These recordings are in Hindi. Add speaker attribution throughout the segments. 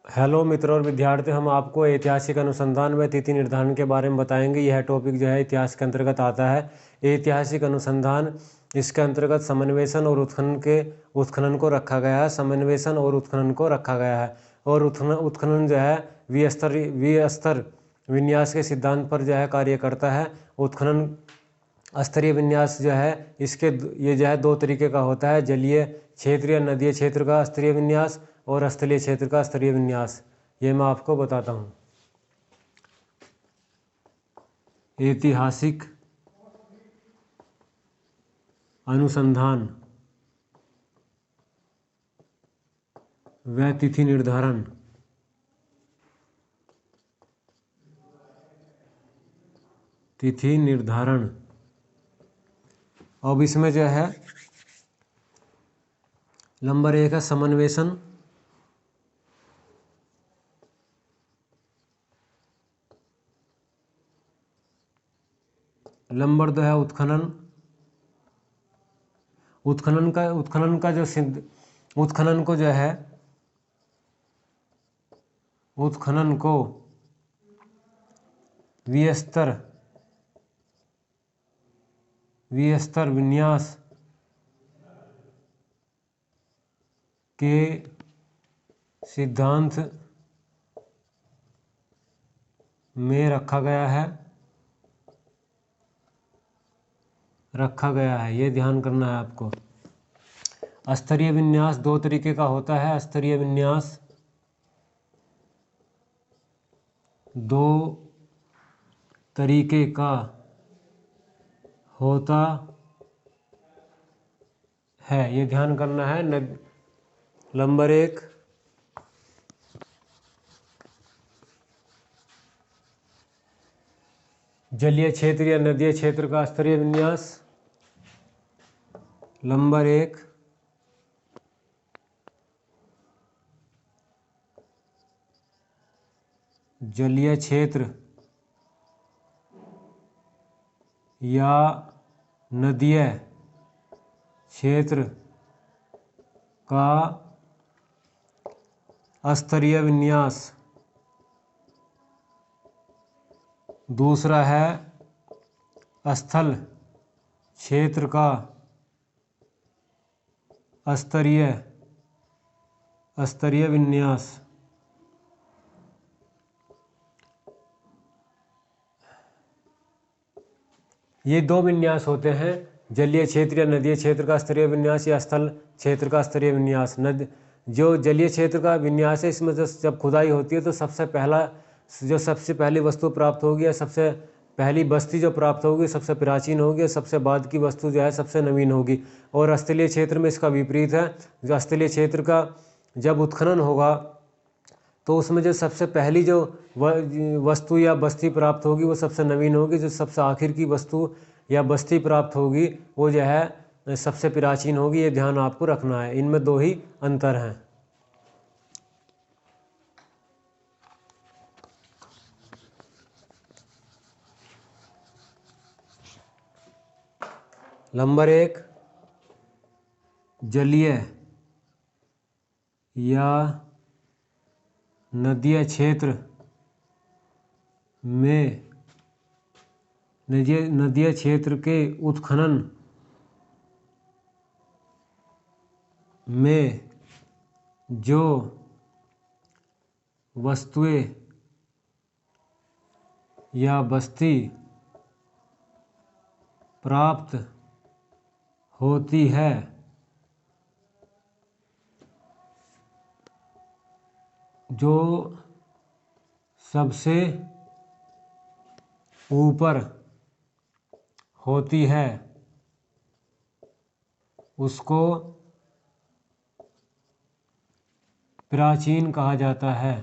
Speaker 1: हेलो मित्र और विद्यार्थी, हम आपको ऐतिहासिक अनुसंधान व तिथि निर्धारण के बारे में बताएंगे। यह टॉपिक जो है इतिहास के अंतर्गत आता है। ऐतिहासिक अनुसंधान इसके अंतर्गत समन्वेषण और उत्खनन को रखा गया है। समन्वेषण और उत्खनन को रखा गया है। और उत्खनन जो है विस्तर विन्यास के सिद्धांत पर जो है कार्य करता है। उत्खनन स्तरीय विन्यास जो है ये जो है दो तरीके का होता है: जलीय क्षेत्र या नदीय क्षेत्र का स्तरीय विन्यास और स्थलीय क्षेत्र का स्तरीय विन्यास। ये मैं आपको बताता हूँ। ऐतिहासिक अनुसंधान व तिथि निर्धारण। तिथि निर्धारण। अब इसमें जो है नंबर 1 है समन्वेषण। नंबर 2 है उत्खनन। उत्खनन को विस्तर विन्यास के सिद्धांत में रखा गया है। ये ध्यान करना है आपको। स्तरीय विन्यास दो तरीके का होता है। स्तरीय विन्यास दो तरीके का होता है, ये ध्यान करना है। नंबर 1 जलीय क्षेत्र या नदीय क्षेत्र का स्तरीय विन्यास। नंबर 1 जलीय क्षेत्र या नदीय क्षेत्र का स्तरीय विन्यास। दूसरा है स्थल क्षेत्र का स्तरीय विन्यास। ये दो विन्यास होते हैं: जलीय क्षेत्र या नदीय क्षेत्र का स्तरीय विन्यास या स्थल क्षेत्र का स्तरीय विन्यास। जो जलीय क्षेत्र का विन्यास है, इसमें जब खुदाई होती है तो सबसे पहली वस्तु प्राप्त होगी या सबसे पहली बस्ती जो प्राप्त होगी सबसे प्राचीन होगी, और सबसे बाद की वस्तु जो है सबसे नवीन होगी। और स्थलीय क्षेत्र में इसका विपरीत है। जो स्थलीय क्षेत्र का जब उत्खनन होगा तो उसमें जो सबसे पहली जो वस्तु या बस्ती प्राप्त होगी वो सबसे नवीन होगी। जो सबसे आखिर की वस्तु या बस्ती प्राप्त होगी वो जो है सबसे प्राचीन होगी। ये ध्यान आपको रखना है। इनमें दो ही अंतर हैं। नंबर 1 जलीय या नदीय क्षेत्र में नदीय क्षेत्र के उत्खनन में जो वस्तुएं या बस्ती प्राप्त होती है जो सबसे ऊपर होती है उसको प्राचीन कहा जाता है।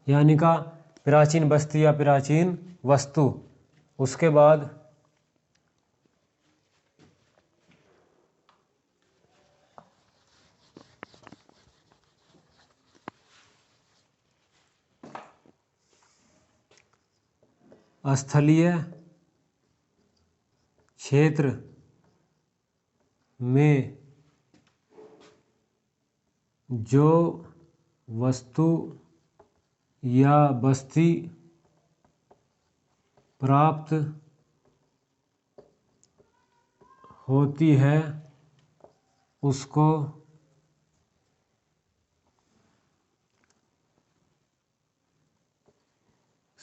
Speaker 1: यानी का प्राचीन बस्ती या प्राचीन वस्तु। उसके बाद स्थलीय क्षेत्र में जो वस्तु या बस्ती प्राप्त होती है उसको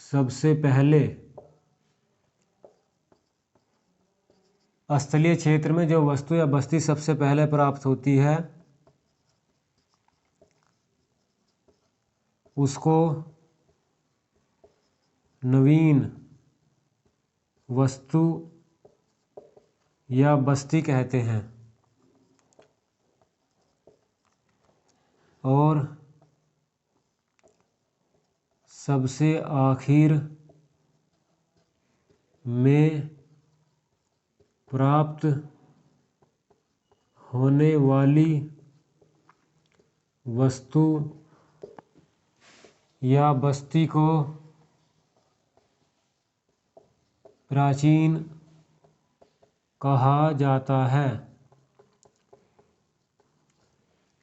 Speaker 1: सबसे पहले स्थलीय क्षेत्र में जो वस्तु या बस्ती सबसे पहले प्राप्त होती है उसको नवीन वस्तु या बस्ती कहते हैं। और सबसे आखिर में प्राप्त होने वाली वस्तु या बस्ती को प्राचीन कहा जाता है।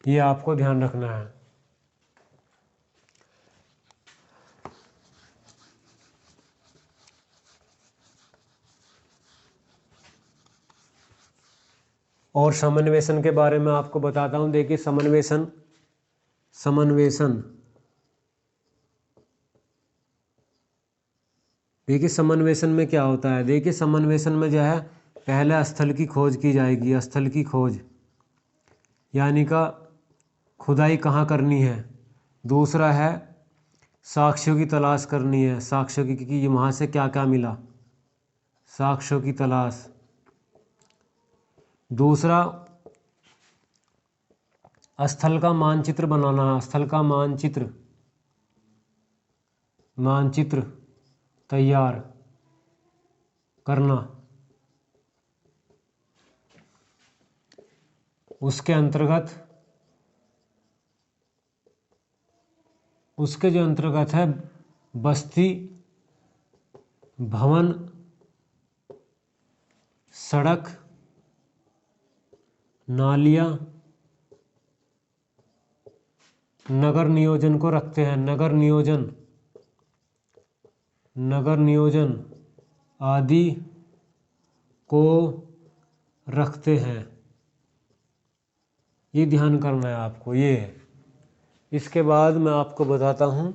Speaker 1: ये आपको ध्यान रखना है। और समन्वेषण के बारे में आपको बताता हूँ। देखिए समन्वेषण देखिए समन्वेषण में क्या होता है। देखिए समन्वेषण में जो है पहले स्थल की खोज की जाएगी, स्थल की खोज यानी का खुदाई कहाँ करनी है। दूसरा है साक्ष्यों की तलाश करनी है, साक्ष्यों की कि वहाँ से क्या क्या मिला, साक्ष्यों की तलाश। दूसरा स्थल का मानचित्र बनाना, स्थल का मानचित्र तैयार करना। उसके जो अंतर्गत है बस्ती, भवन, सड़क, नालियाँ, नगर नियोजन को रखते हैं। नगर नियोजन आदि को रखते हैं। ये ध्यान करना है आपको, ये है। इसके बाद मैं आपको बताता हूँ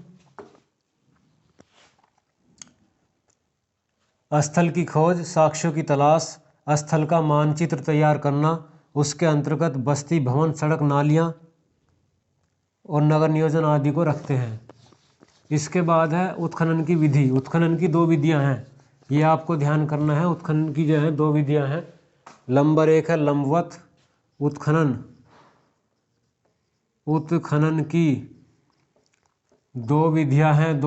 Speaker 1: स्थल की खोज, साक्ष्यों की तलाश, स्थल का मानचित्र तैयार करना, उसके अंतर्गत बस्ती, भवन, सड़क, नालियाँ और नगर नियोजन आदि को रखते हैं। इसके बाद है उत्खनन की विधि। उत्खनन की दो विधियां हैं, ये आपको ध्यान करना है। उत्खनन की जो है दो विधियां हैं। नंबर एक है लंबवत उत्खनन। उत्खनन की दो विधियां हैं।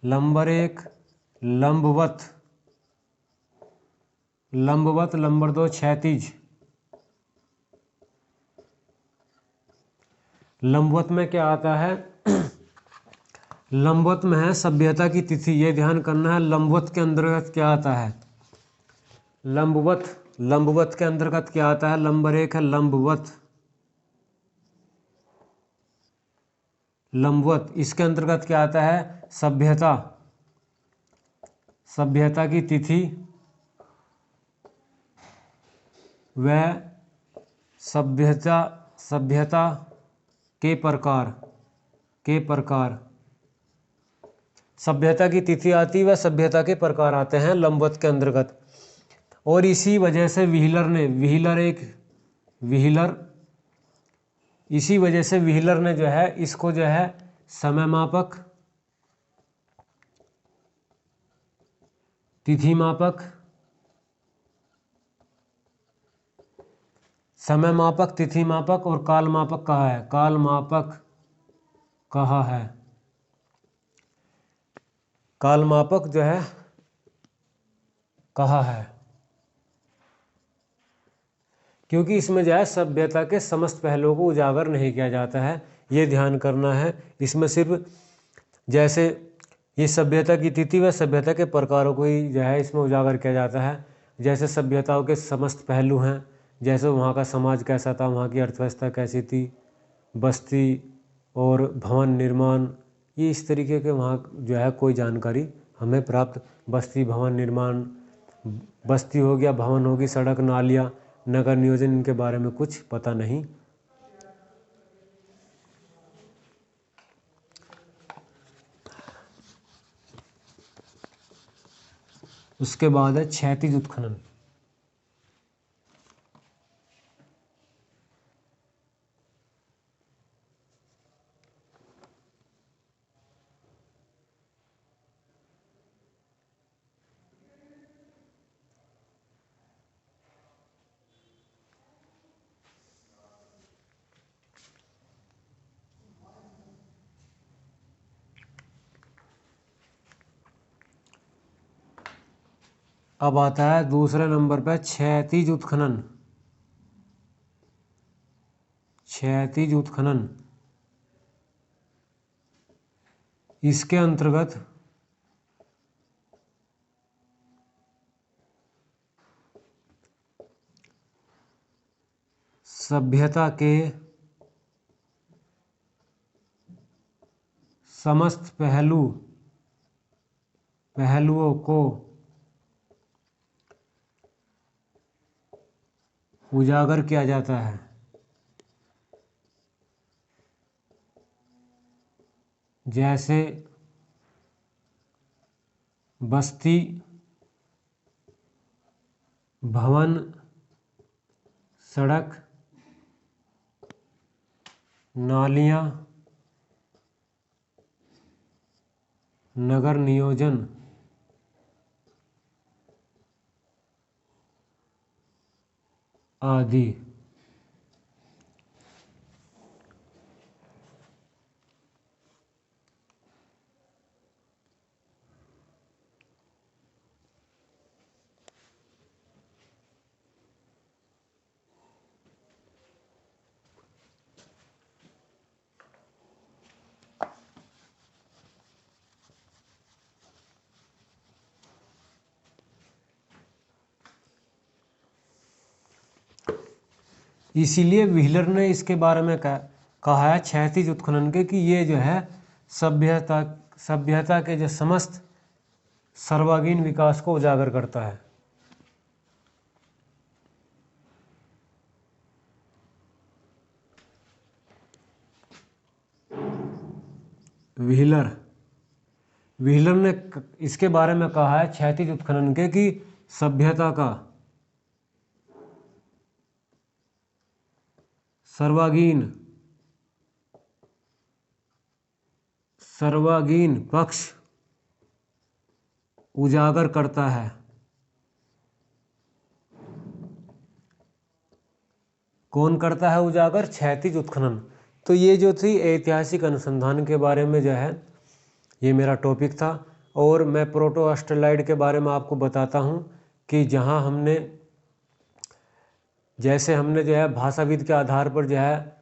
Speaker 1: नंबर एक लंबवत, नंबर दो क्षैतिज। लंबवत में क्या आता है? लंबवत में है सभ्यता की तिथि। ये ध्यान करना है। लंबवत के अंतर्गत क्या आता है? लंबवत के अंतर्गत क्या आता है? नंबर एक है लंबवत। इसके अंतर्गत क्या आता है? सभ्यता की तिथि व सभ्यता के प्रकार। सभ्यता की तिथि आती है व सभ्यता के प्रकार आते हैं लंबवत के अंतर्गत। और इसी वजह से व्हीलर ने जो है इसको जो है समय मापक, तिथि मापक, और काल मापक कहा है। काल मापक जो है कहा है, क्योंकि इसमें जो है सभ्यता के समस्त पहलुओं को उजागर नहीं किया जाता है। ये ध्यान करना है। इसमें सिर्फ जैसे ये सभ्यता की तिथि व सभ्यता के प्रकारों को ही जो है इसमें उजागर किया जाता है। जैसे सभ्यताओं के समस्त पहलू हैं, जैसे वहाँ का समाज कैसा था, वहाँ की अर्थव्यवस्था कैसी थी, बस्ती और भवन निर्माण, ये इस तरीके के वहाँ जो है कोई जानकारी हमें प्राप्त, बस्ती भवन निर्माण, बस्ती हो गया, भवन होगी, सड़क नालियाँ, नगर नियोजन, इनके बारे में कुछ पता नहीं। उसके बाद है क्षैतिज उत्खनन। अब आता है दूसरे नंबर पर क्षैतिज उत्खनन। क्षैतिज उत्खनन, इसके अंतर्गत सभ्यता के समस्त पहलुओं को उजागर किया जाता है। जैसे बस्ती, भवन, सड़क, नालियाँ, नगर नियोजन आदि। इसीलिए व्हीलर ने इसके बारे में कहा है क्षैतिज उत्खनन के कि ये जो है सभ्यता के जो समस्त सर्वांगीण विकास को उजागर करता है। व्हीलर ने इसके बारे में कहा है क्षैतिज उत्खनन के कि सभ्यता का सर्वांगीण पक्ष उजागर करता है। कौन करता है उजागर? क्षैतिज उत्खनन। तो ये जो थी ऐतिहासिक अनुसंधान के बारे में जो है ये मेरा टॉपिक था। और मैं प्रोटो ऑस्ट्रेलाइड के बारे में आपको बताता हूँ कि जहाँ हमने जो है भाषाविद के आधार पर जो है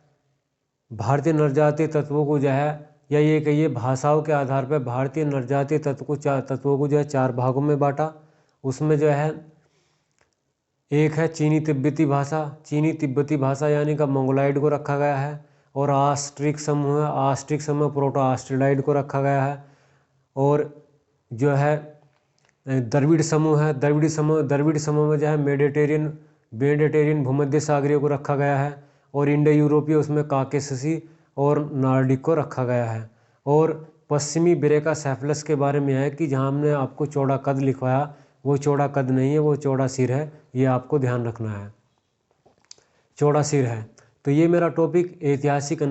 Speaker 1: भारतीय नरजातीय तत्वों को जो है, या ये कहिए भाषाओं के आधार पर भारतीय नरजातीय तत्वों को जो है 4 भागों में बांटा। उसमें जो है एक है चीनी तिब्बती भाषा, चीनी तिब्बती भाषा यानी कि मंगोलाइड को रखा गया है। और आस्ट्रिक समूह प्रोटो ऑस्ट्रेलाइड को रखा गया है। और जो है द्रविड़ समूह है, द्रविड़ समूह में जो है मेडिटेरियन भूमध्य सागरीय को रखा गया है। और इंडो यूरोपीय उसमें काकेससी और नार्डिक को रखा गया है। और पश्चिमी ब्रैकासेफलस के बारे में है कि जहाँ हमने आपको चौड़ा कद लिखवाया, वो चौड़ा कद नहीं है, वो चौड़ा सिर है, ये आपको ध्यान रखना है, चौड़ा सिर है। तो ये मेरा टॉपिक ऐतिहासिक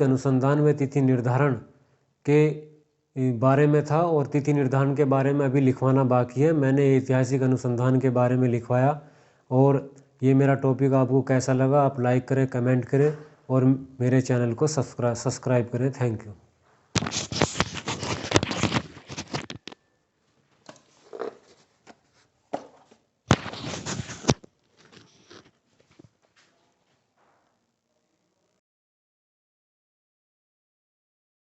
Speaker 1: अनुसंधान में तिथि निर्धारण के बारे में था। और तिथि निर्धारण के बारे में अभी लिखवाना बाकी है। मैंने ऐतिहासिक अनुसंधान के बारे में लिखवाया। और ये मेरा टॉपिक आपको कैसा लगा आप लाइक करें, कमेंट करें और मेरे चैनल को सब्सक्राइब करें। Thank you.